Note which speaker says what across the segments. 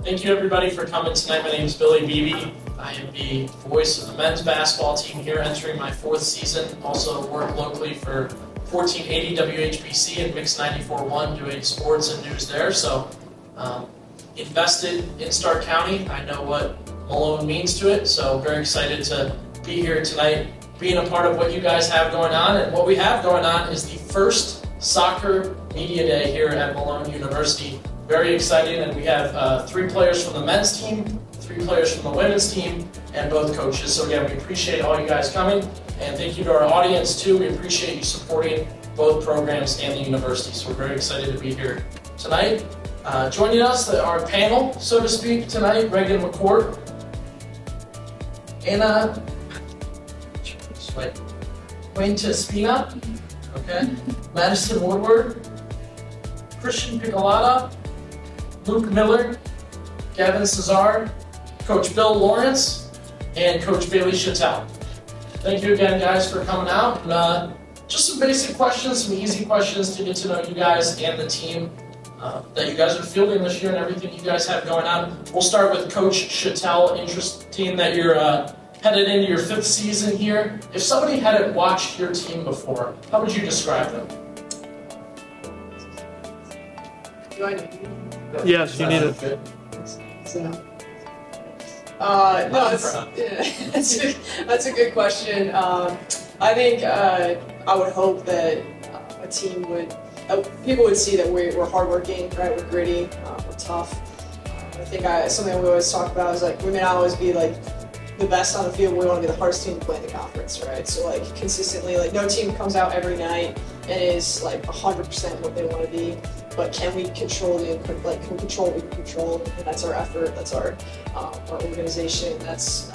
Speaker 1: Thank you everybody for coming tonight. My name is Billy Beebe. I am the voice of the men's basketball team here, entering my 4th season. Also work locally for 1480 WHBC and Mix 94.1, doing sports and news there. So invested in Stark County. I know what Malone means to it, so very excited to be here tonight, being a part of what you guys have going on. And what we have going on is the first soccer media day here at Malone University. Very exciting, and we have 3 players from the men's team, 3 players from the women's team, and both coaches. So again, we appreciate all you guys coming, and thank you to our audience too. We appreciate you supporting both programs and the university. So we're very excited to be here tonight. Joining us, our panel, so to speak, tonight, Reagan McCourt, Anna Spina, okay, Madison Woodward, Christian Piccolata, Luke Miller, Gavin Cesar, Coach Bill Lawrence, and Coach Bailey Shattell. Thank you again, guys, for coming out. And, just some basic questions, some easy questions to get to know you guys and the team that you guys are fielding this year and everything you guys have going on. We'll start with Coach Shattell. Interesting that you're headed into your 5th season here. If somebody hadn't watched your team before, how would you describe them?
Speaker 2: Do I need you?
Speaker 1: Yes, you need it.
Speaker 2: So, no, that's a good question. I think I would hope that a team would, people would see that we're hardworking, right? We're gritty, we're tough. I think something we always talk about is like we may not always be like the best on the field, but we want to be the hardest team to play in the conference, right? So like consistently, like no team comes out every night and is like 100% what they want to be. But can we control can we control what we can control? And that's our effort. That's our organization. That's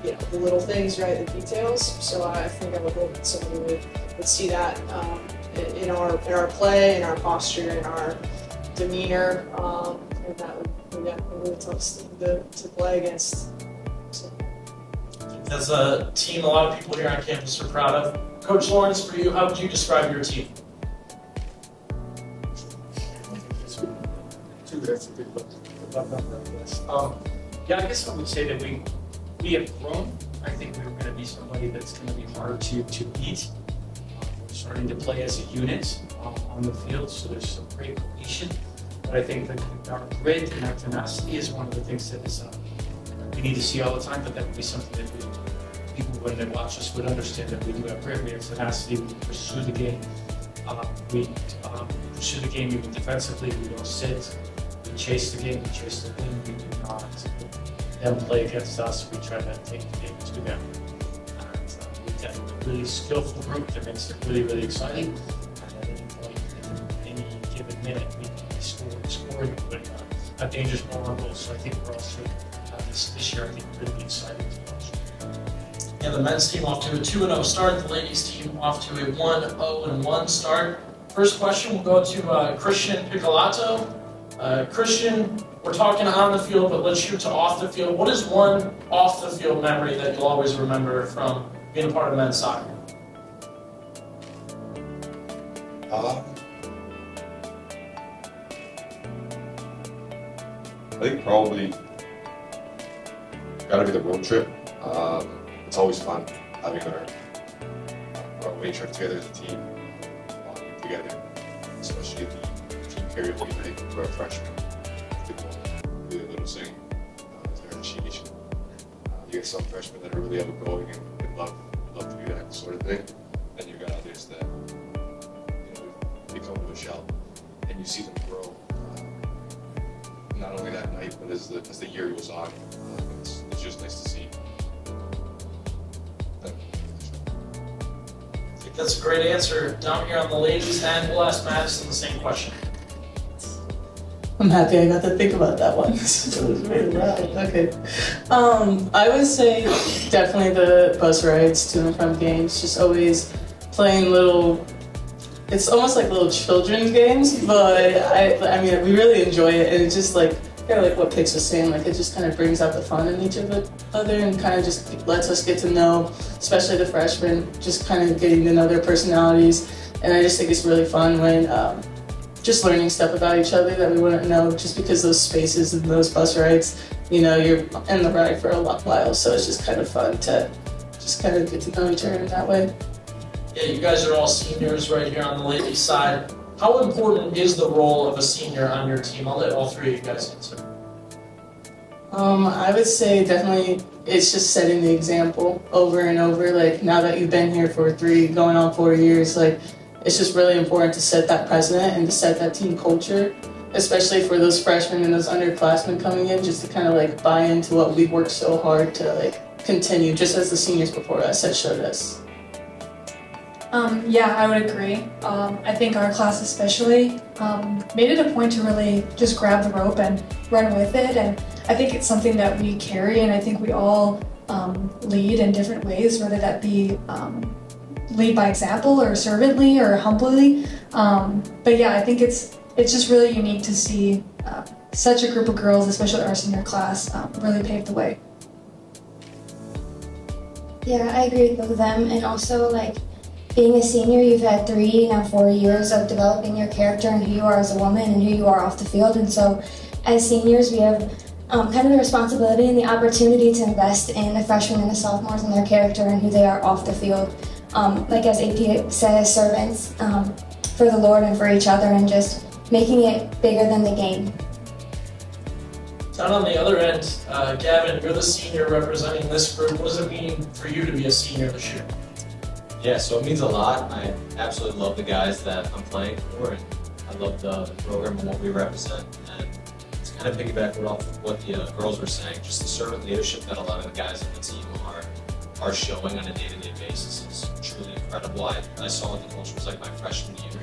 Speaker 2: the little things, right? The details. So I think I would hope that somebody would see that in our play, in our posture, in our demeanor, and that would be a really tough team to play against. So.
Speaker 1: As a team, a lot of people here on campus are proud of. Coach Lawrence, for you, how would you describe your team?
Speaker 3: That's a big one. Yeah, I guess I would say that we have grown. I think we're going to be somebody that's going to be hard to beat. We're starting to play as a unit on the field, so there's some great cohesion. But I think that our grit and our tenacity is one of the things that is we need to see all the time. But that would be something that people, when they watch us, would understand that we do have grit. We have tenacity. We pursue the game. We pursue the game even defensively. We don't sit. We chase the game, we chase the win, we do not them play against us, we try to take the game to them. And we've got a really skillful group that makes it really, really exciting. And at any point, in any given minute, we can be scoring and putting a dangerous ball on goal. So I think we're also, this year, I think really exciting to watch.
Speaker 1: Yeah, the men's team off to a 2-0 start, the ladies team off to a 1-0-1 start. First question will go to Christian Piccolato. Christian, we're talking on the field, but let's shoot to off the field. What is one off the field memory that you'll always remember from being a part of men's soccer?
Speaker 4: I think probably gotta be the road trip. It's always fun having our away trip together as a team, together, especially the team period we make for our freshmen. Do a little sing, their initiation. You get some freshmen that are really outgoing and love to do that sort of thing. Then you got others that become to a shell, and you see them grow. Not only that night, but as the year goes on, it's just nice to see.
Speaker 1: I think that's a great answer. Down here on the ladies' end, we'll ask Madison the same question.
Speaker 5: I'm happy I got to think about that one. It was really loud. Okay. I would say definitely the bus rides to and from games. Just always playing little. It's almost like little children's games, but I mean we really enjoy it, and it's just like kind of like what Pix was saying. Like it just kind of brings out the fun in each other, and kind of just lets us get to know, especially the freshmen, just kind of getting to know their personalities. And I just think it's really fun when just learning stuff about each other that we wouldn't know just because those spaces and those bus rides, you know, you're in the ride for a while, so it's just kind of fun to just kind of get to know each other in that way.
Speaker 1: Yeah, you guys are all seniors right here on the ladies' side. How important is the role of a senior on your team? I'll let all three of you guys answer.
Speaker 5: I would say definitely it's just setting the example over and over. Like now that you've been here for 3 going on 4 years, like it's just really important to set that precedent and to set that team culture, especially for those freshmen and those underclassmen coming in, just to kind of like buy into what we worked so hard to like continue, just as the seniors before us had showed us.
Speaker 6: Yeah, I would agree. I think our class especially made it a point to really just grab the rope and run with it, and I think it's something that we carry, and I think we all lead in different ways, whether that be lead by example or servantly or humbly. But yeah, I think it's just really unique to see such a group of girls, especially our senior class, really pave the way.
Speaker 7: Yeah, I agree with both of them, and also like being a senior, you've had 3, now 4 years of developing your character and who you are as a woman and who you are off the field. And so as seniors, we have kind of the responsibility and the opportunity to invest in the freshmen and the sophomores and their character and who they are off the field. Like as AP says, servants for the Lord and for each other, and just making it bigger than the game.
Speaker 1: Down on the other end, Gavin, you're the senior representing this group. What does it mean for you to be a senior this year?
Speaker 8: Yeah, so it means a lot. I absolutely love the guys that I'm playing for, and I love the program and what we represent. And it's kind of piggyback off of what the girls were saying, just the servant leadership that a lot of the guys on the team are showing on a day-to-day basis is truly incredible. I saw what the culture was like my freshman year,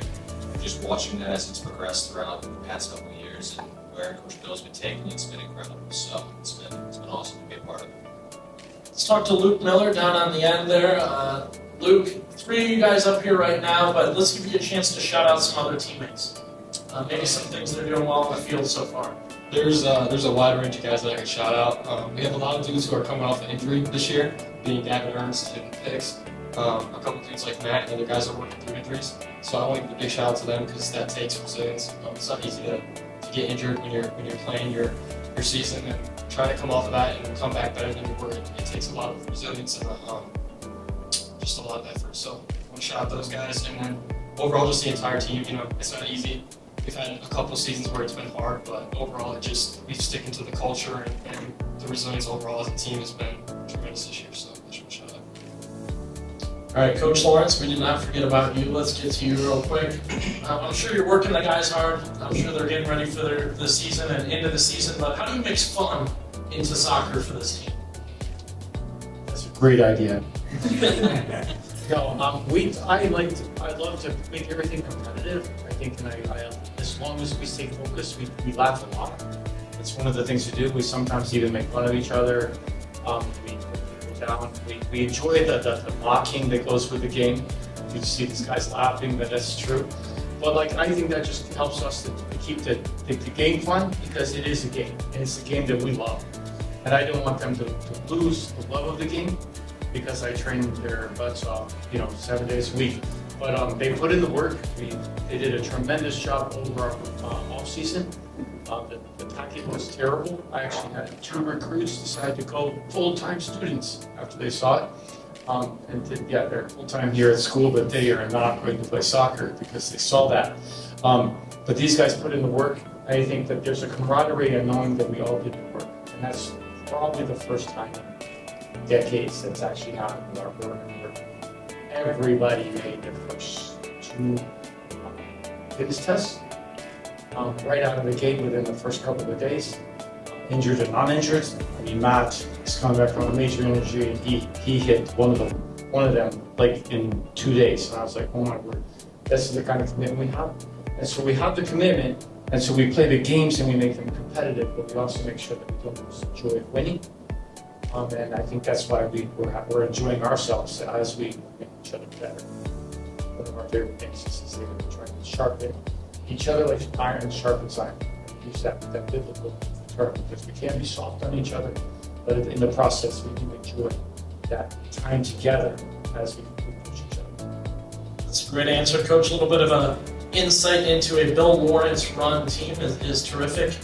Speaker 8: and just watching that as it's progressed throughout the past couple of years and where Coach Bill's been taking it's been incredible. So it's been awesome to be a part of it.
Speaker 1: Let's talk to Luke Miller down on the end there. Luke, 3 of you guys up here right now, but let's give you a chance to shout out some other teammates. Maybe some things they're doing well on the field so far.
Speaker 9: There's a wide range of guys that I can shout out. We have a lot of dudes who are coming off an injury this year, being Gavin Ernst and Hicks. A couple dudes like Matt and other guys are working through injuries. So I want to give a big shout out to them because that takes resilience. It's not easy to get injured when you're playing your season, and trying to come off of that and come back better than you were. It takes a lot of resilience and just a lot of effort. So I want to shout out those guys, and then overall just the entire team. You know, it's not easy. We've had a couple of seasons where it's been hard, but overall we've sticking to the culture and the resilience overall as a team has been tremendous this year. So I just want to shout out.
Speaker 1: All right, Coach Lawrence, we did not forget about you. Let's get to you real quick. I'm sure you're working the guys hard. I'm sure they're getting ready for the season and into the season, but how do you mix fun into soccer for this team?
Speaker 3: That's a great idea. No, I love to make everything competitive. I think, as long as we stay focused, we laugh a lot. It's one of the things to do. We sometimes even make fun of each other. We put people down. We enjoy the mocking that goes with the game. You see these guys laughing, but that's true. But I think that just helps us to keep the game fun, because it is a game, and it's a game that we love. And I don't want them to lose the love of the game, because I train their butts off, 7 days a week. But they put in the work. They did a tremendous job over our off season. The package was terrible. I actually had 2 recruits decide to go full-time students after they saw it. They're full-time here at school, but they are not going to play soccer because they saw that. But these guys put in the work. I think that there's a camaraderie in knowing that we all did the work, and that's probably the first time in decades that's actually happened with our program, where everybody made their first 2 fitness tests right out of the gate within the first couple of days, injured and non-injured. I mean, Matt is coming back from a major injury, and he hit one of them in 2 days, and I was like, oh my word, this is the kind of commitment we have. And so we have the commitment, and so we play the games and we make them competitive, but we also make sure that we don't lose the joy of winning. And I think that's why we're enjoying ourselves as we make each other better. One of our favorite things is to say that we're trying to sharpen each other like iron sharpens iron. Use that biblical term, because we can't be soft on each other, but in the process we do enjoy that time together as we push each other.
Speaker 1: That's a great answer, Coach. A little bit of a insight into a Bill Lawrence run team is terrific.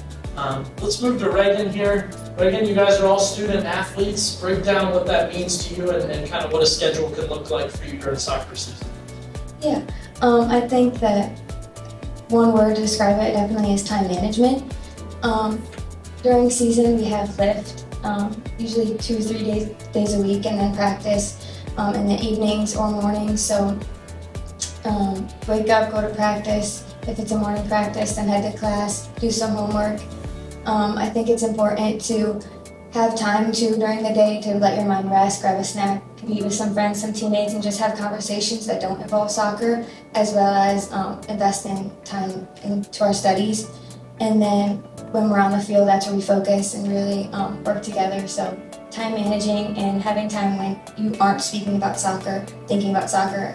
Speaker 1: Let's move to Reagan here. Reagan, you guys are all student athletes. Break down what that means to you and kind of what a schedule could look like for you during soccer season.
Speaker 7: Yeah, I think that one word to describe it definitely is time management. During season, we have lift, usually 2 or 3 days a week, and then practice in the evenings or mornings. So wake up, go to practice. If it's a morning practice, then head to class, do some homework. I think it's important to have time during the day to let your mind rest, grab a snack, meet with some friends, some teammates, and just have conversations that don't involve soccer, as well as investing time into our studies. And then when we're on the field, that's where we focus and really work together. So time managing and having time when you aren't speaking about soccer, thinking about soccer,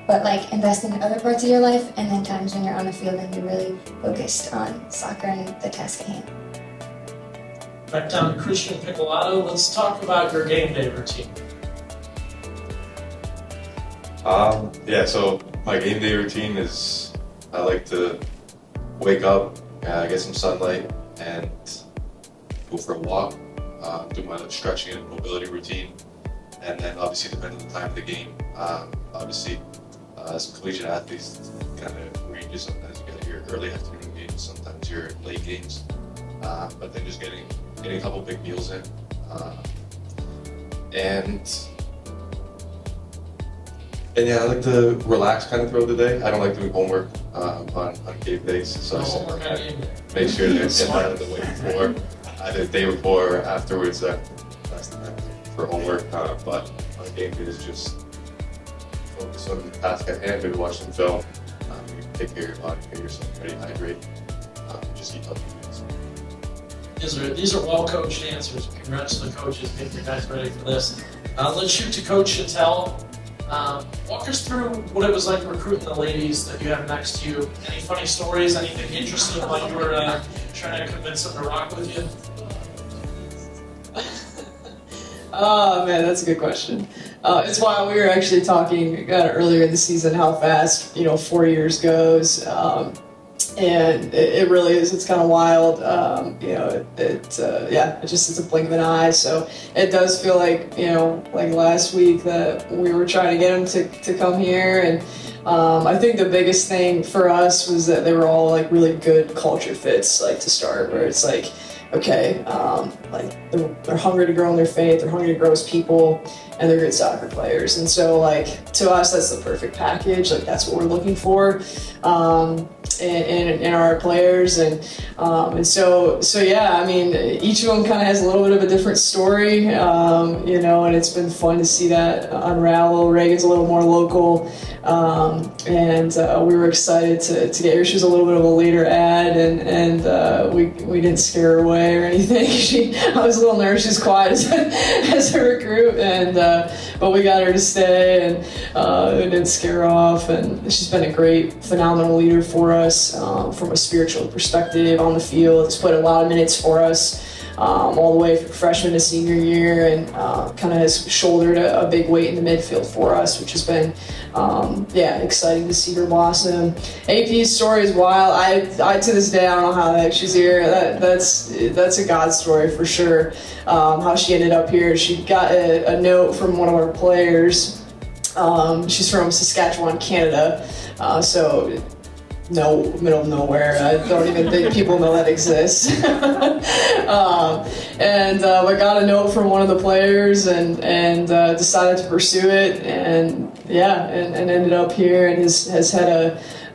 Speaker 7: but like investing in other parts of your life, and then times when you're on the field and you're really focused on soccer and the task at hand.
Speaker 1: Back down to Christian Piccolato. Let's talk about your game day routine.
Speaker 4: Yeah, so my game day routine is I like to wake up, get some sunlight, and go for a walk, do my stretching and mobility routine, and then obviously depending on the time of the game, obviously as collegiate athletes, kind of ranges. Sometimes you get your early afternoon games, sometimes your late games, but then just getting a couple big meals in, and yeah, I like to relax kind of throughout the day. I don't like doing homework on game days, so I make sure to get that out of the way before, either the day before or afterwards. That's the time for homework, but on game days, just focus on the task at hand, maybe watch some film, take care of your body, get yourself ready, hydrate, just eat healthy foods.
Speaker 1: These are well-coached answers. Congrats to the coaches getting you guys ready for this. Let's shoot to Coach Shattell. Walk us through what it was like recruiting the ladies that you have next to you. Any funny stories, anything interesting while you were trying to convince them to rock with you?
Speaker 2: Oh man, that's a good question. It's why we were actually talking earlier in the season how fast 4 years goes. And it really is. It's kind of wild. It's a blink of an eye. So it does feel like like last week that we were trying to get them to come here, and I think the biggest thing for us was that they were all like really good culture fits, like to start, where it's like, okay, like they're hungry to grow in their faith, they're hungry to grow as people, and they're good soccer players. And so like to us, that's the perfect package. Like that's what we're looking for in our players, and so yeah. I mean, each of them kind of has a little bit of a different story, and it's been fun to see that unravel. Reagan's a little more local, and we were excited to get her. She was a little bit of a later ad, and we didn't scare her away or anything. I was a little nervous. She's quiet as a recruit, and but we got her to stay, and it didn't scare her off. And she's been a great, phenomenal leader for us from a spiritual perspective on the field. Has put a lot of minutes for us all the way from freshman to senior year, and kind of has shouldered a big weight in the midfield for us, which has been exciting to see her blossom. AP's story is wild. I to this day I don't know how the heck she's here. That's a God story for sure. How she ended up here. She got a note from one of our players. She's from Saskatchewan, Canada, so no, middle of nowhere. I don't even think people know that exists. I got a note from one of the players and decided to pursue it, and ended up here, and has had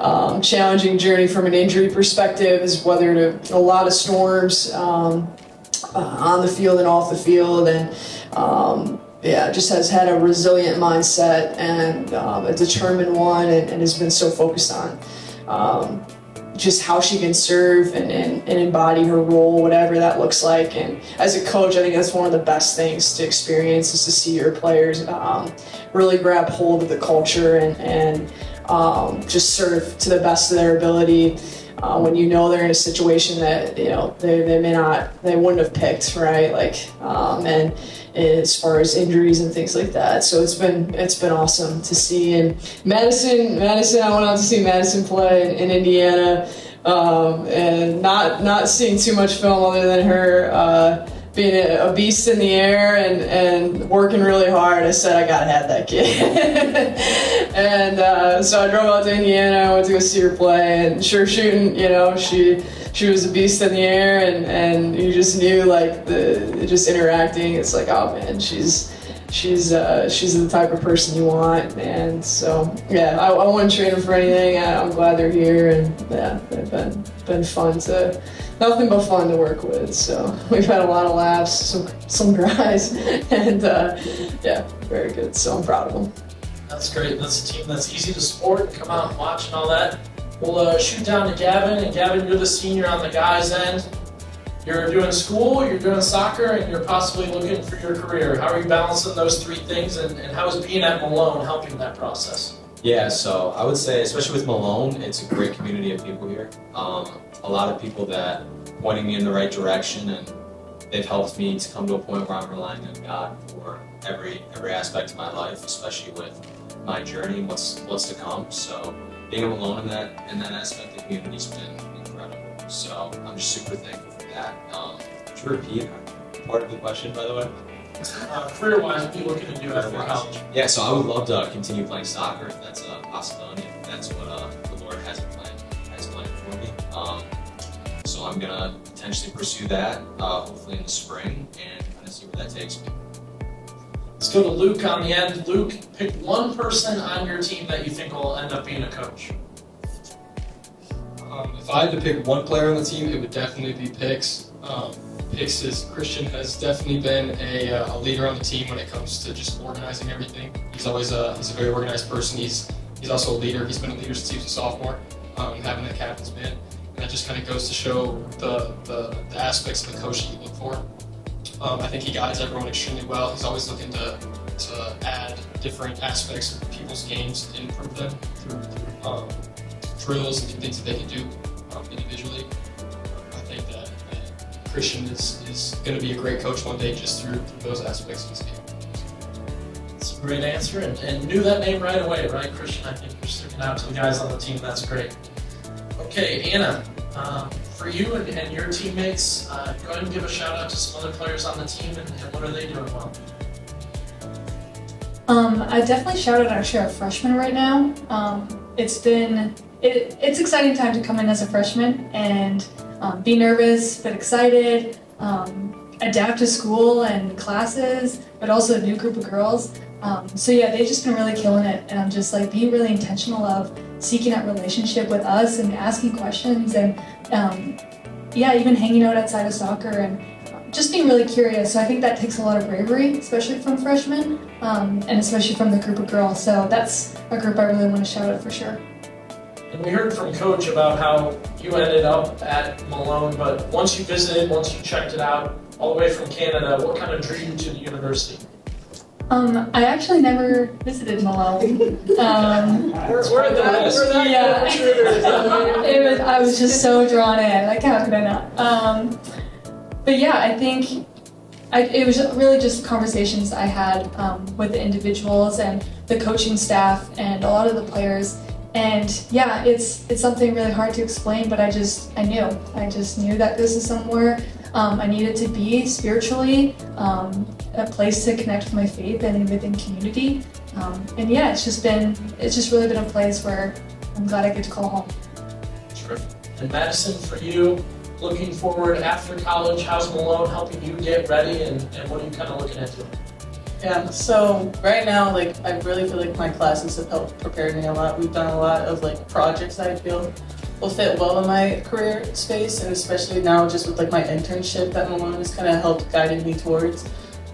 Speaker 2: a challenging journey from an injury perspective. Has weathered a lot of storms on the field and off the field, and just has had a resilient mindset and a determined one, and has been so focused on just how she can serve and embody her role, whatever that looks like. And as a coach, I think that's one of the best things to experience, is to see your players really grab hold of the culture and just serve to the best of their ability. when you know they're in a situation that they wouldn't have picked, right? Like, and as far as injuries and things like that. So it's been awesome to see. And Madison, I went out to see Madison play in Indiana, and not seeing too much film other than her being a beast in the air and working really hard. I said, I gotta have that kid. And so I drove out to Indiana. I went to go see her play, and sure shooting, she was a beast in the air, and you just knew, like, just interacting. It's like, oh man, she's the type of person you want, and so yeah, I wouldn't trade her for anything. I'm glad they're here, and yeah, they've been fun to. Nothing but fun to work with. So we've had a lot of laughs, some cries, and yeah, very good. So I'm proud of them.
Speaker 1: That's great. That's a team that's easy to support, come out and watch and all that. We'll shoot down to Gavin, and Gavin, you're the senior on the guys' end. You're doing school, you're doing soccer, and you're possibly looking for your career. How are you balancing those three things, and how is being at Malone helping that process?
Speaker 8: Yeah, so I would say, especially with Malone, it's a great community of people here. A lot of people that pointing me in the right direction, and they've helped me to come to a point where I'm relying on God for every aspect of my life, especially with my journey and what's to come. So being a Malone in that aspect, the community's been incredible. So I'm just super thankful for that. Could you repeat part of the question, by the way?
Speaker 1: Career-wise, what are you looking to do after college?
Speaker 8: Yeah, so I would love to continue playing soccer if that's a possibility. If that's what the Lord has planned for me. So I'm gonna potentially pursue that, hopefully in the spring, and kind of see where that takes me.
Speaker 1: Let's go to Luke on the end. Luke, pick one person on your team that you think will end up being a coach.
Speaker 9: If I had to pick one player on the team, it would definitely be Pix. Christian has definitely been a leader on the team when it comes to just organizing everything. He's always he's a very organized person. He's also a leader. He's been a leader since he was a sophomore, having the captain's band. And that just kind of goes to show the aspects of the coach that you look for. I think he guides everyone extremely well. He's always looking to add different aspects of people's games and improve them through drills and things that they can do individually. I think that Christian is going to be a great coach one day just through those aspects of his game.
Speaker 1: That's a great answer, and knew that name right away, right, Christian? I think you're sticking out to the guys on the team. That's great. Okay, Anna, for you and your teammates, go ahead and give a shout out to some other players on the team, and what are they doing well?
Speaker 6: I definitely shout out actually our freshmen right now. It's exciting time to come in as a freshman and be nervous but excited, adapt to school and classes, but also a new group of girls. So yeah, they've just been really killing it, and I'm just like being really intentional of seeking that relationship with us and asking questions, and yeah, even hanging out outside of soccer and just being really curious. So I think that takes a lot of bravery, especially from freshmen, and especially from the group of girls. So that's a group I really want to shout out for sure.
Speaker 1: And we heard from Coach about how you ended up at Malone, but once you visited, once you checked it out, all the way from Canada, what kind of drew you to the university?
Speaker 6: I actually never visited Malone.
Speaker 2: We're that
Speaker 6: Yeah, I was just so drawn in. Like, how could I not? But yeah, I think it was really just conversations I had with the individuals and the coaching staff and a lot of the players. And yeah, it's something really hard to explain, but I just knew that this is somewhere I needed to be spiritually, a place to connect with my faith and within community. And yeah, it's just really been a place where I'm glad I get to call home.
Speaker 1: Terrific. And Madison, for you, looking forward after college, how's Malone helping you get ready, and what are you kind of looking at doing?
Speaker 5: Yeah, so right now, like, I really feel like my classes have helped prepare me a lot. We've done a lot of, like, projects that I feel will fit well in my career space, and especially now just with, like, my internship that Malone has kind of helped guided me towards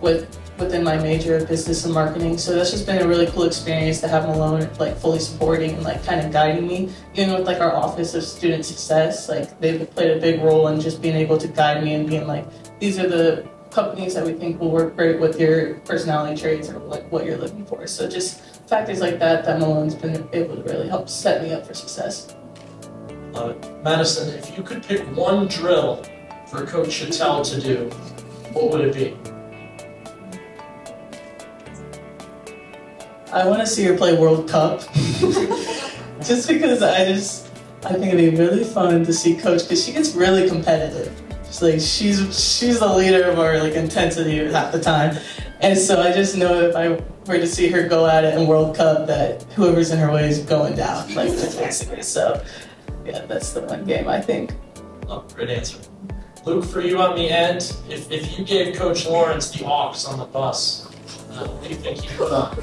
Speaker 5: within my major of business and marketing. So that's just been a really cool experience to have Malone, like, fully supporting and, like, kind of guiding me. Even with, like, our Office of Student Success, like, they've played a big role in just being able to guide me and being like, these are the companies that we think will work great with your personality traits or like what you're looking for. So just factors like that Malone's been able to really help set me up for success.
Speaker 1: Madison, if you could pick one drill for Coach Shattell to do, what would it be?
Speaker 5: I want to see her play World Cup. Just because I think it'd be really fun to see Coach, because she gets really competitive. Just like she's the leader of our like intensity half the time, and so I just know if I were to see her go at it in World Cup, that whoever's in her way is going down, like basically. So yeah, that's the one game I think.
Speaker 1: Oh, great answer. Luke, for you on the end, if you gave Coach Lawrence the aux on the bus, what do you think he put on?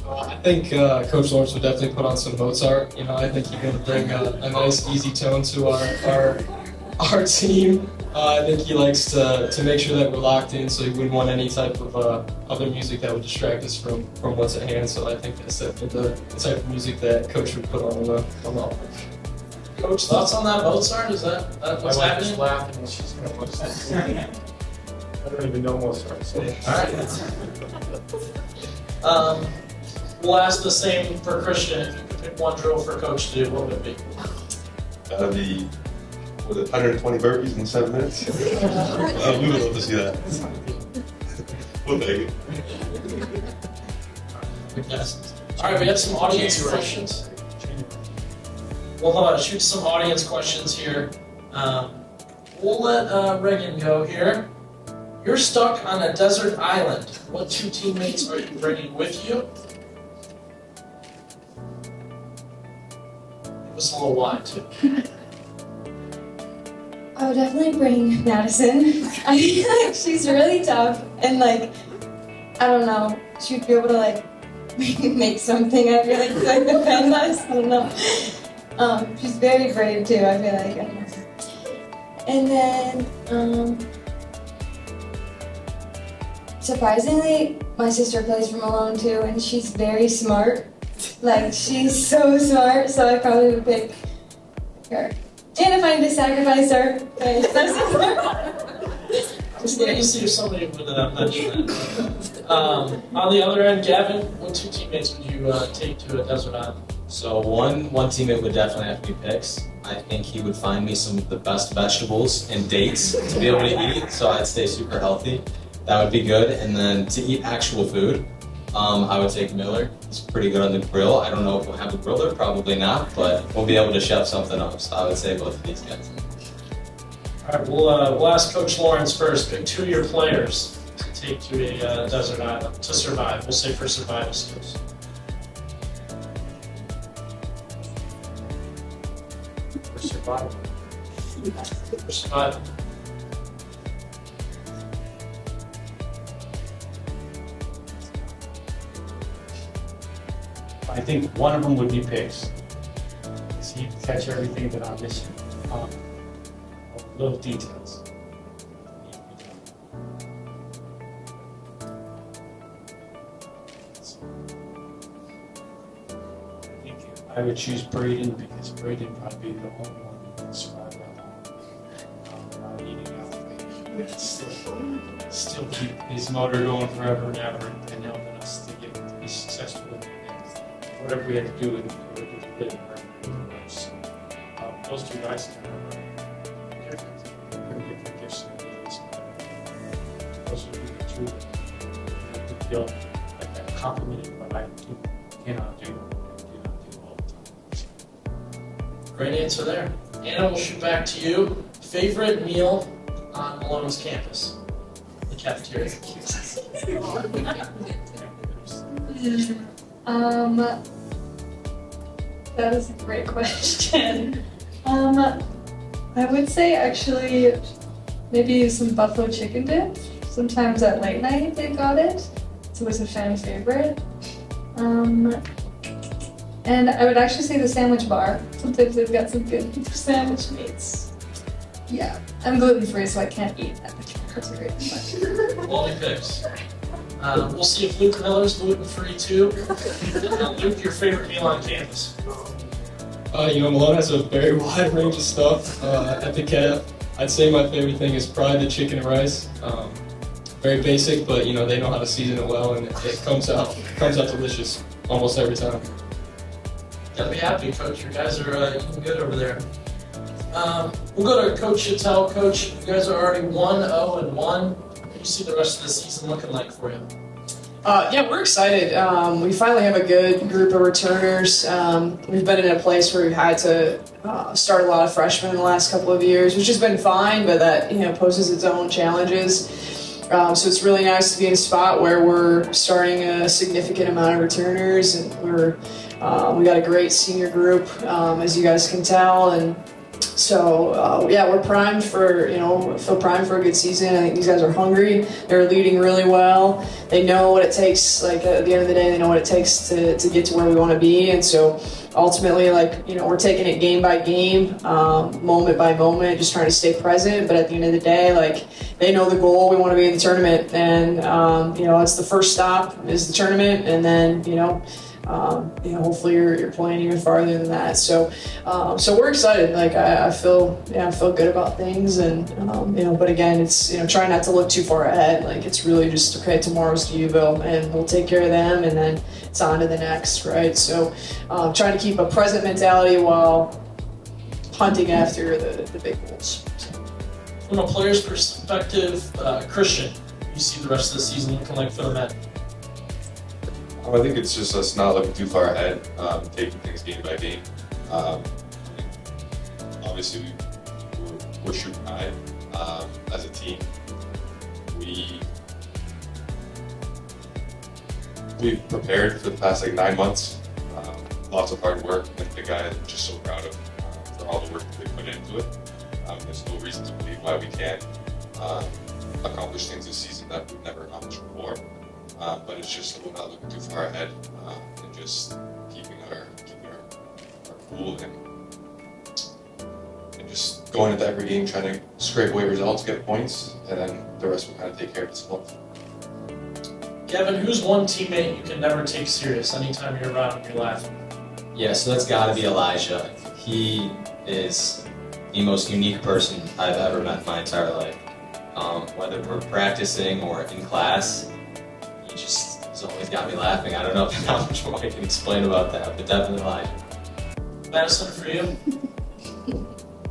Speaker 9: I think Coach Lawrence would definitely put on some Mozart. I think he's going to bring a nice, easy tone to our team. I think he likes to make sure that we're locked in, so he wouldn't want any type of other music that would distract us from what's at hand. So I think that's definitely the type of music that Coach would put on the
Speaker 1: Coach, thoughts on that Mozart? Is that what's
Speaker 3: My wife
Speaker 1: happening?
Speaker 3: is laughing and she's going to watch that. I don't even know Mozart. So.
Speaker 1: All right. We'll ask the same for Christian. If you could pick one drill for Coach to do, what would it be?
Speaker 4: That'd be, was it 120 burpees in 7 minutes? We would love to see that. We'll take it.
Speaker 1: Yes. All right, we have some audience questions. We'll shoot some audience questions here. We'll let Reagan go here. You're stuck on a desert island. What 2 teammates are you bringing with you? It was a little wide too.
Speaker 7: I would definitely bring Madison. I feel like she's really tough and I don't know, she'd be able to make something. I feel like defend us. I don't know. She's very brave too. I feel like. And then surprisingly, my sister plays for Malone too, and she's very smart. She's so smart, so I probably would pick her. And if I need to sacrifice her,
Speaker 1: I was waiting to see if somebody would mention that. On the other end, Gavin, what 2 teammates would you take to a desert island?
Speaker 8: So one teammate would definitely have to be Pix. I think he would find me some of the best vegetables and dates to be able to eat, so I'd stay super healthy. That would be good. And then to eat actual food, I would take Miller. He's pretty good on the grill. I don't know if we'll have a griller, probably not, but we'll be able to chef something up. So I would say both of these guys.
Speaker 1: All right, we'll ask Coach Lawrence first. Pick 2 of your players to take to a desert island to survive. We'll say for survival skills.
Speaker 3: For survival.
Speaker 1: For survival.
Speaker 3: I think one of them would be Pigs. So you can catch everything that I'm missing. Little details. I think I would choose Braden because Braden probably be the only one who can survive that long without eating out. Still keep his motor going forever and ever and helping us to be successful in whatever we had to do in order to live. So, those 2 guys are different gifts. Those would be the 2 that I would feel like I'm complimented, but I cannot do all the time.
Speaker 1: Great answer there. Anna, we'll shoot back to you. Favorite meal on Malone's campus? The cafeteria.
Speaker 6: That is a great question. I would say actually maybe some buffalo chicken dip. Sometimes at late night they've got it. It's always a fan favorite. And I would actually say the sandwich bar. Sometimes they've got some good sandwich meats. Yeah, I'm gluten-free, so I can't eat that much cafeteria.
Speaker 1: Only picks. We'll see if Luke Miller's gluten-free too. Luke, your favorite meal on campus?
Speaker 9: Malone has a very wide range of stuff at the caf. I'd say my favorite thing is probably the chicken and rice. Very basic, but they know how to season it well, and it comes out delicious almost every time.
Speaker 1: Gotta be happy, Coach. You guys are eating good over there. We'll go to Coach Shattell. Coach, you guys are already 1-0-1. What do you see the rest of the season looking like for you?
Speaker 2: Yeah, we're excited. We finally have a good group of returners. We've been in a place where we've had to start a lot of freshmen in the last couple of years, which has been fine, but that poses its own challenges. So it's really nice to be in a spot where we're starting a significant amount of returners, and we got a great senior group, as you guys can tell, and so yeah, we're primed for feel primed for a good season. I think these guys are hungry. They're leading really well. They know what it takes. Like at the end of the day, they know what it takes to get to where we want to be. And so ultimately, we're taking it game by game, moment by moment, just trying to stay present. But at the end of the day, they know the goal. We want to be in the tournament, and it's the first stop is the tournament, and then hopefully you're playing even farther than that. So we're excited. I feel good about things, and but again, it's try not to look too far ahead. It's really just okay. Tomorrow's Uville, and we'll take care of them, and then it's on to the next, right? So trying to keep a present mentality while hunting after the big goals.
Speaker 1: From a player's perspective, Christian, you see the rest of the season looking like for the men?
Speaker 4: I think it's just us not looking too far ahead, taking things game by game. Obviously, we're shooting high as a team. We've prepared for the past 9 months. Lots of hard work, and the guys I'm just so proud of for all the work that they put into it. There's no reason to believe why we can't accomplish things this season that we've never accomplished before. But it's just that we're not looking too far ahead, and just keeping our cool, and just going into every game trying to scrape away results, get points, and then the rest will kind of take care of itself.
Speaker 1: Kevin, who's one teammate you can never take serious? Anytime you're around, you're laughing.
Speaker 8: Yeah, so that's got to be Elijah. He is the most unique person I've ever met in my entire life. Whether we're practicing or in class, he's always got me laughing. I don't know how much more I can explain about that, but definitely Elijah.
Speaker 1: Madison, for you?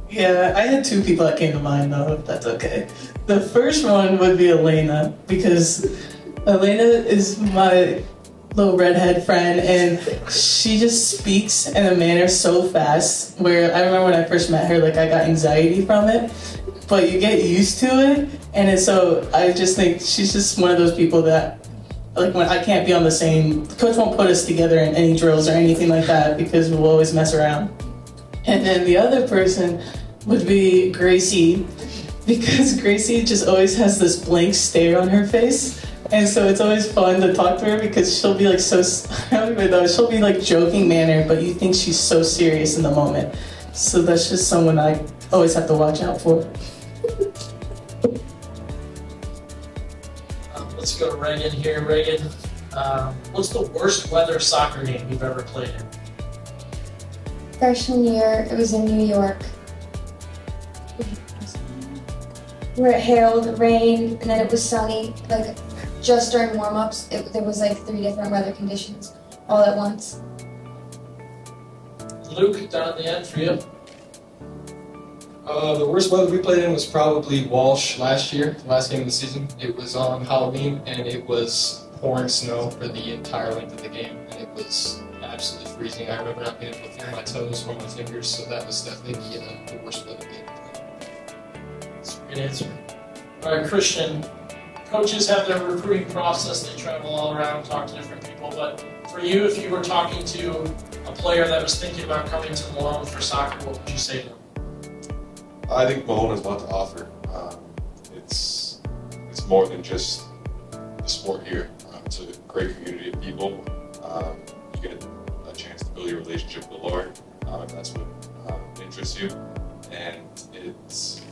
Speaker 5: Yeah, I had two people that came to mind though, if that's okay. The first one would be Elena, because Elena is my little redhead friend, and she just speaks in a manner so fast, where I remember when I first met her, I got anxiety from it, but you get used to it, and so I just think she's just one of those people that when I can't be on the same, the coach won't put us together in any drills or anything like that because we'll always mess around. And then the other person would be Gracie, because Gracie just always has this blank stare on her face. And so it's always fun to talk to her because she'll be I don't even know, she'll be joking manner, but you think she's so serious in the moment. So that's just someone I always have to watch out for.
Speaker 1: Let's go to Reagan here. Reagan, what's the worst weather soccer game you've ever played in?
Speaker 7: Freshman year, it was in New York. Where it hailed, rained, and then it was sunny. Just during warm-ups, there was 3 different weather conditions all at once.
Speaker 1: Luke, down at the end for you.
Speaker 9: The worst weather we played in was probably Walsh last year, the last game of the season. It was on Halloween, and it was pouring snow for the entire length of the game, and it was absolutely freezing. I remember not being able to feel my toes or my fingers, so that was definitely the worst weather game to play.
Speaker 1: That's a great answer. All right, Christian, coaches have their recruiting process. They travel all around, talk to different people, but for you, if you were talking to a player that was thinking about coming to Malone for soccer, what would you say to them?
Speaker 4: I think Malone has a lot to offer. It's more than just the sport here. It's a great community of people. You get a chance to build your relationship with the Lord, if that's what interests you. And it's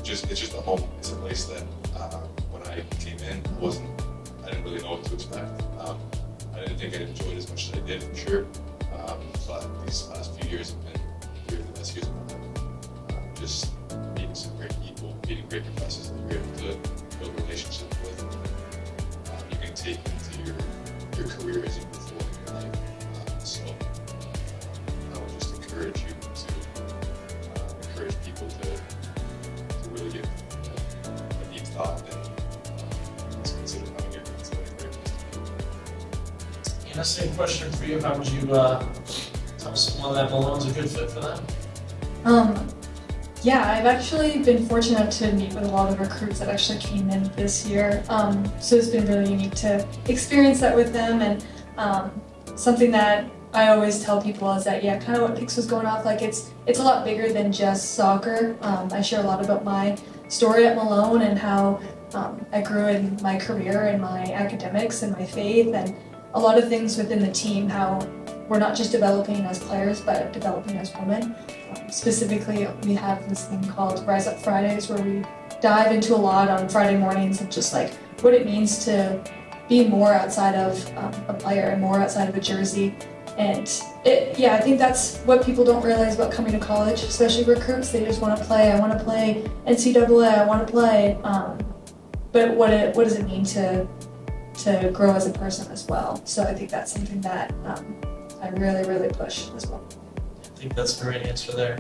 Speaker 4: just a home. It's a place that when I came in, I didn't really know what to expect. I didn't think I'd enjoy it as much as I did, for sure. But these last few years have been really the best years of my life. Just meeting some great people, meeting great professors that you're able to build relationships with. You can take into your career as you move forward in your life. So encourage you to encourage people to really give a deep thought and just consider coming here. It's a really great place to be.
Speaker 1: Anna, same question for you. How would you tell someone that Malone's a good fit for them?
Speaker 6: Yeah, I've actually been fortunate to meet with a lot of recruits that actually came in this year. So it's been really unique to experience that with them. And something that I always tell people is that, yeah, kind of what Pix was going off, like it's a lot bigger than just soccer. I share a lot about my story at Malone and how I grew in my career and my academics and my faith and a lot of things within the team, how we're not just developing as players, but developing as women. Specifically, we have this thing called Rise Up Fridays where we dive into a lot on Friday mornings of just like what it means to be more outside of a player and more outside of a jersey. And I think that's what people don't realize about coming to college, especially recruits. They just want to play. I want to play NCAA. I want to play. But what does it mean to grow as a person as well? So I think that's something that I really, really push as well.
Speaker 1: I think that's a great answer there.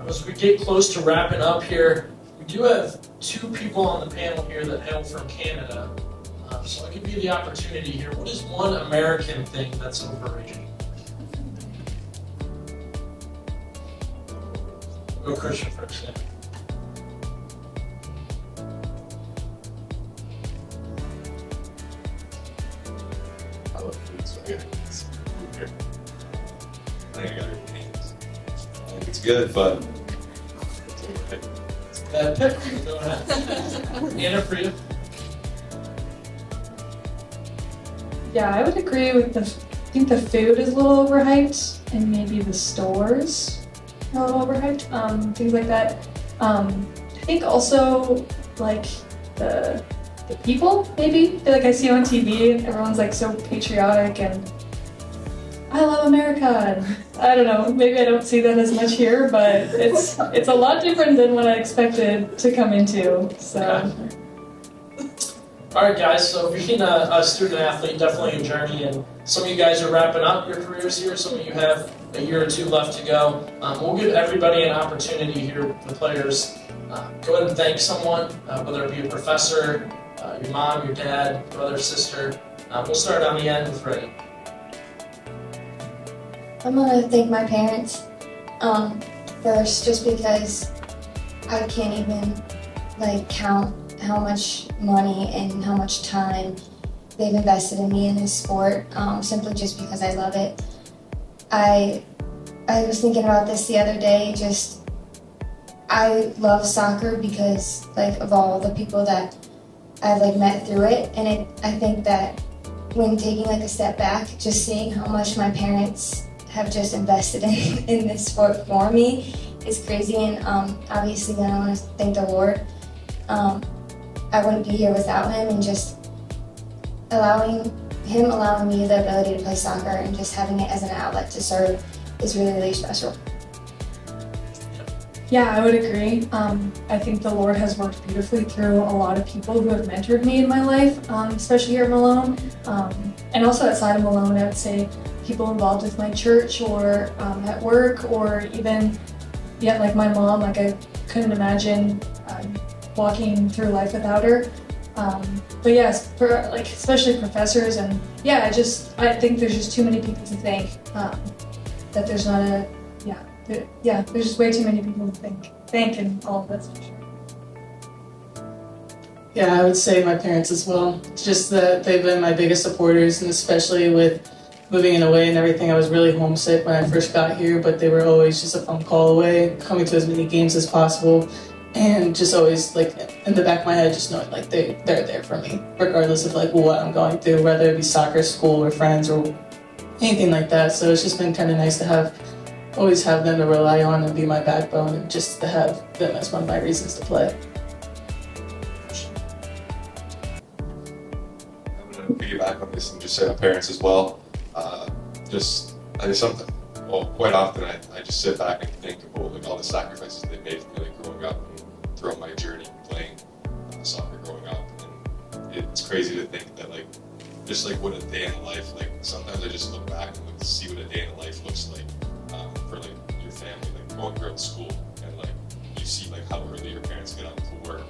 Speaker 1: As we get close to wrapping up here, we do have two people on the panel here that hail from Canada. So I'll give you the opportunity here. What is one American thing that's overrated? Go Christian first. Yeah.
Speaker 4: I love food, so I gotta get some food here. I think I gotta get wings. I think it's good, but it's overrated.
Speaker 1: That pick, go ahead. Anna, for you?
Speaker 6: Yeah, I would agree with I think the food is a little overhyped and maybe the stores are a little overhyped, things like that. I think also like the people maybe, I feel like I see on TV, everyone's like so patriotic and I love America. And I don't know, maybe I don't see that as much here, but it's a lot different than what I expected to come into, so.
Speaker 1: All right, guys, so being a student athlete, definitely a journey, and some of you guys are wrapping up your careers here, some of you have a year or two left to go. We'll give everybody an opportunity here, the players. Go ahead and thank someone, whether it be a professor, your mom, your dad, brother, sister. We'll start on the end with Freddie.
Speaker 7: I'm gonna thank my parents first, just because I can't even count how much money and how much time they've invested in me in this sport, simply just because I love it. I was thinking about this the other day, I love soccer because of all the people that I've met through it, and I think that when taking a step back, just seeing how much my parents have just invested in this sport for me is crazy, and obviously then I want to thank the Lord. I wouldn't be here without him, and just allowing me the ability to play soccer and just having it as an outlet to serve is really, really special.
Speaker 6: Yeah, I would agree. I think the Lord has worked beautifully through a lot of people who have mentored me in my life, especially here at Malone. And also outside of Malone, I would say people involved with my church or at work, or even, like my mom, I couldn't imagine walking through life without her. But yes, especially professors, and I think there's just too many people to thank, that there's not there's just way too many people to thank in all of this, for sure.
Speaker 5: Yeah, I would say my parents as well. Just that they've been my biggest supporters, and especially with moving away and everything, I was really homesick when I first got here, but they were always just a phone call away, coming to as many games as possible. And just always, in the back of my head, just knowing, they're there for me, regardless of, what I'm going through, whether it be soccer, school, or friends, or anything like that. So it's just been kind of nice to always have them to rely on and be my backbone, and just to have them as one of my reasons to play.
Speaker 4: I'm going to piggyback on this and just say my parents as well. Quite often I just sit back and think about all the sacrifices they made for me growing up and throughout my journey playing soccer growing up. And it's crazy to think that what a day in the life, sometimes I just look back and see what a day in the life looks like for your family.
Speaker 10: going throughout school, and like you see like how early your parents get up to work.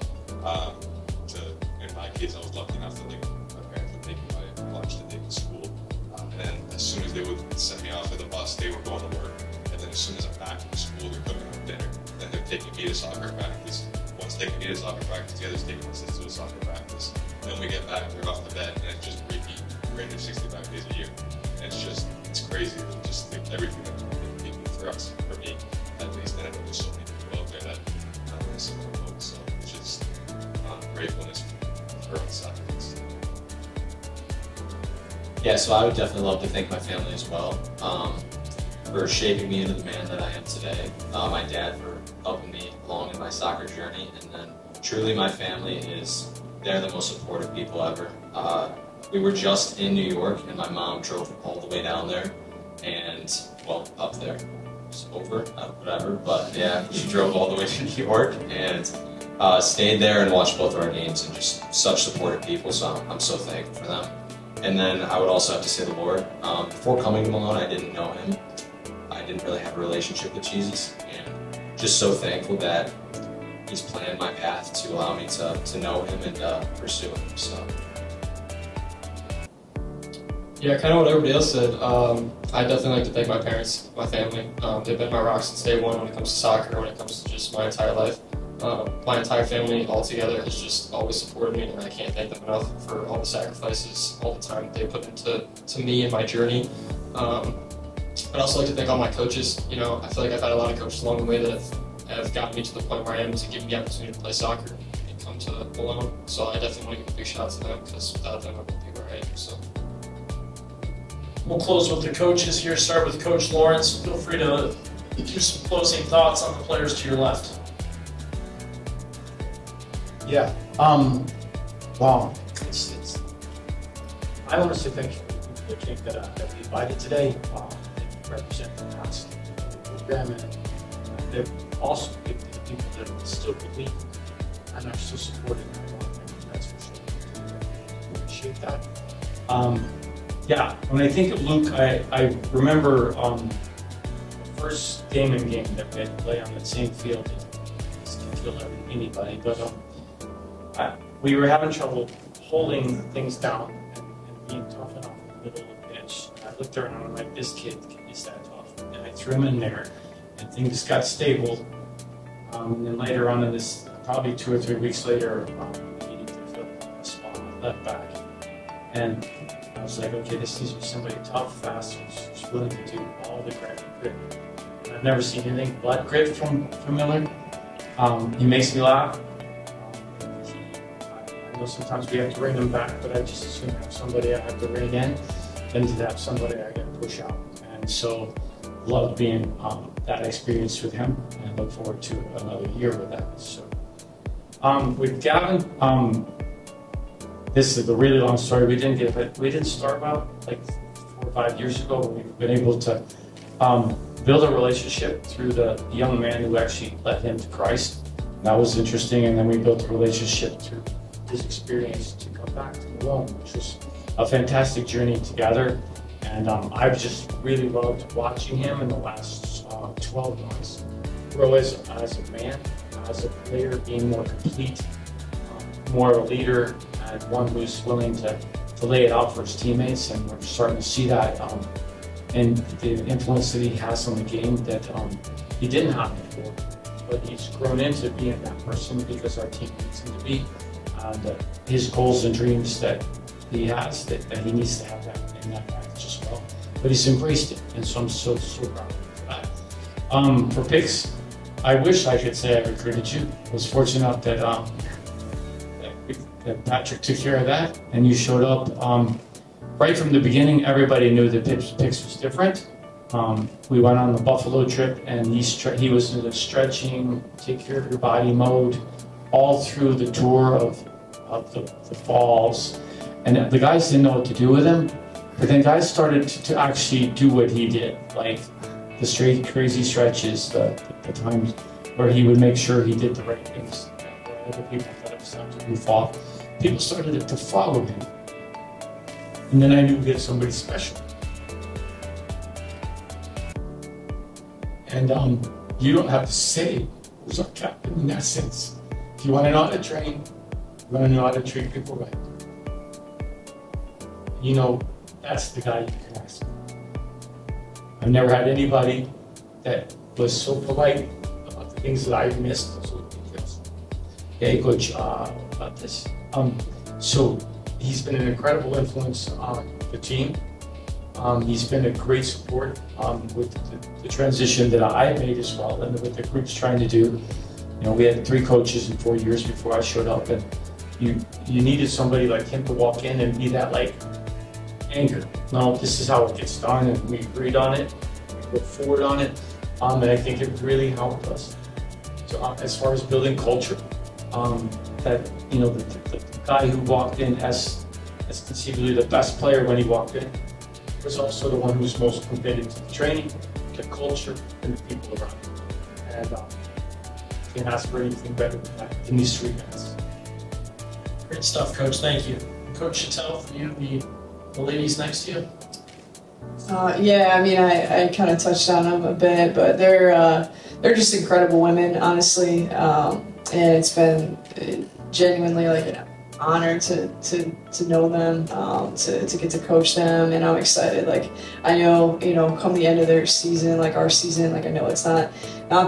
Speaker 10: In my case, I was lucky enough that like my parents would take me my lunch to take to school, and as soon as they would send me off with the bus, they were going to work, and then as soon as I'm back from school, they're cooking up dinner, then they're taking me to soccer practice. One's taking me to soccer practice, the other's taking my sister to soccer practice. Then we get back, they're off to bed, and it just repeat 365 days a year. And it's crazy. It's just like everything that they do for us, for me, at least. And I know there's so many people out there that have a similar boat, so it's just gratefulness for our soccer.
Speaker 8: Yeah, so I would definitely love to thank my family as well for shaping me into the man that I am today. My dad for helping me along in my soccer journey, and then truly my family they're the most supportive people ever. We were just in New York, and my mom drove all the way down there, and, well, up there. It's over, whatever, but yeah, she drove all the way to New York, and stayed there and watched both of our games, and just such supportive people, so I'm so thankful for them. And then I would also have to say the Lord. Before coming to Malone, I didn't know him. I didn't really have a relationship with Jesus, and just so thankful that He's planned my path to allow me to know Him and pursue Him, so.
Speaker 9: Yeah, kind of what everybody else said. I definitely like to thank my parents, my family. They've been my rock since day one when it comes to soccer, when it comes to just my entire life. My entire family all together has just always supported me, and I can't thank them enough for all the sacrifices, all the time they put into me and my journey. I'd also like to thank all my coaches. You know, I feel like I've had a lot of coaches along the way that have gotten me to the point where I am to give me the opportunity to play soccer and come to Malone. So I definitely want to give a big shout out to them, because without them I wouldn't be where I am. So.
Speaker 1: We'll close with the coaches here. Start with Coach Lawrence. Feel free to do some closing thoughts on the players to your left.
Speaker 3: Yeah. Wow. I want to say thank you for the team that we invited today. They represent the past program, and they're also the people that still believe and are still supporting our program. That's for sure. I appreciate that. Yeah. When I think of Luke, I remember the first game that we had to play on that same field. This can kill anybody, but we were having trouble holding things down and being tough enough in the middle of the pitch. And I looked around and I'm like, this kid is that tough. And I threw him in there, and things got stable. And then later on in this, probably 2 or 3 weeks later, we needed to fill a spot on left back. And I was like, okay, this needs to be somebody tough, fast, who's willing to do all the grit. And I've never seen anything but grit from Miller. He makes me laugh. I know sometimes we have to rein them back, but I just assume to have somebody I have to rein in than to have somebody I got to push out. And so, love being that experience with him, and look forward to another year with that. So, with Gavin, this is a really long story. We didn't start about like 4 or 5 years ago. We've been able to build a relationship through the young man who actually led him to Christ. That was interesting, and then we built a relationship through his experience to come back to Malone, which was a fantastic journey together. And I've just really loved watching him in the last 12 months grow as a man, as a player, being more complete, more of a leader, and one who's willing to lay it out for his teammates. And we're starting to see that and the influence that he has on the game that he didn't have before. But he's grown into being that person because our team needs him to be. His goals and dreams that he has, that he needs to have that in that package as well. But he's embraced it, and so I'm so proud of him for that. For picks, I wish I could say I recruited you. I was fortunate enough that Patrick took care of that, and you showed up. Right from the beginning, everybody knew that picks was different. We went on the Buffalo trip, and he was in the stretching, take care of your body mode, all through the tour of the falls. And the guys didn't know what to do with him, but then guys started to actually do what he did, like the straight crazy stretches, the times where he would make sure he did the right things. Where other people thought it was time to goof off. People started to follow him. And then I knew we had somebody special. And
Speaker 11: you don't have to say who's our captain in that sense. If you want to know how to train, you want to know how to treat people right. You know, that's the guy you can ask. I've never had anybody that was so polite about the things that I missed. Those little details. Okay, good job about this. So he's been an incredible influence on the team. He's been a great support with the transition that I made as well, and what the group's trying to do. You know, we had 3 coaches in 4 years before I showed up, and you needed somebody like him to walk in and be that like anchor. No, this is how it gets done, and we agreed on it. We go forward on it, and I think it really helped us. So as far as building culture, that you know the guy who walked in as conceivably the best player when he walked in was also the one who was most committed to the training, the culture, and the people around him. And can't ask for anything better than that in these 3 guys.
Speaker 1: Great stuff, Coach. Thank you. Coach Shattell, for you, the ladies next to you.
Speaker 2: Yeah, I mean, I kind of touched on them a bit, but they're just incredible women, honestly, and it's been genuinely like an honor to know them, to get to coach them, and I'm excited. Like, I know, you know, come the end of their season, like our season, like I know it's not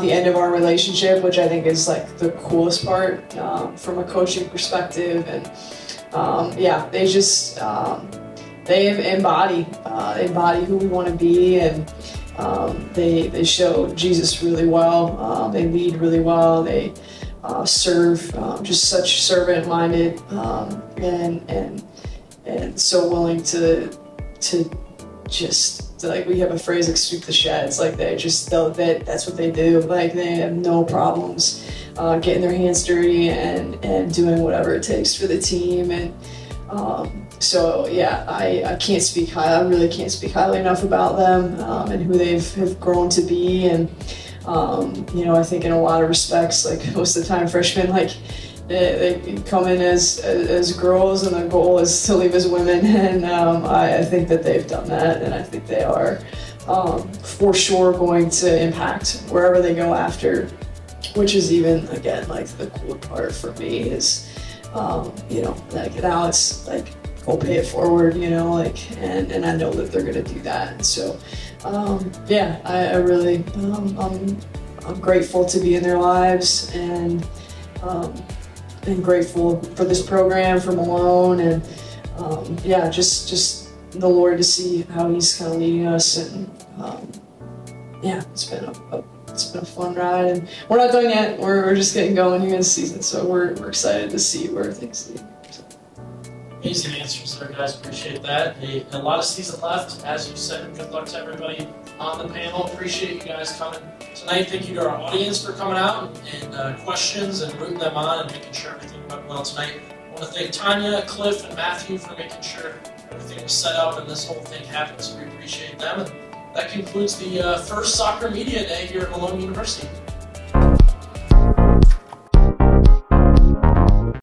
Speaker 2: the end of our relationship, which I think is like the coolest part from a coaching perspective, and yeah, they just they embody who we want to be, and they show Jesus really well. They lead really well. They serve, just such servant-minded, and so willing to just, like, we have a phrase like sweep the sheds. Like, that's what they do. Like, they have no problems getting their hands dirty and doing whatever it takes for the team. And so yeah, I can't speak high. I really can't speak highly enough about them and who have grown to be. And you know, I think in a lot of respects, like most of the time, freshmen, like they come in as girls, and the goal is to leave as women. And I think that they've done that, and I think they are for sure going to impact wherever they go after. Which is even, again, like the cool part for me is, you know, like now it's like go pay it forward, you know, like, and I know that they're gonna do that. And so, yeah, I really, I'm grateful to be in their lives, and grateful for this program, for Malone, and yeah, just the Lord, to see how He's kind of leading us, and yeah, it's been a fun ride, and we're not done yet. We're just getting going here this season, so we're excited to see where things lead. So.
Speaker 1: Amazing answers there, guys. Appreciate that. A lot of season left, as you said. Good luck to everybody on the panel. Appreciate you guys coming tonight. Thank you to our audience for coming out and questions and rooting them on and making sure everything went well tonight. I want to thank Tanya, Cliff, and Matthew for making sure everything was set up and this whole thing happened. So we appreciate them. And that concludes the first Soccer Media Day here at Malone University.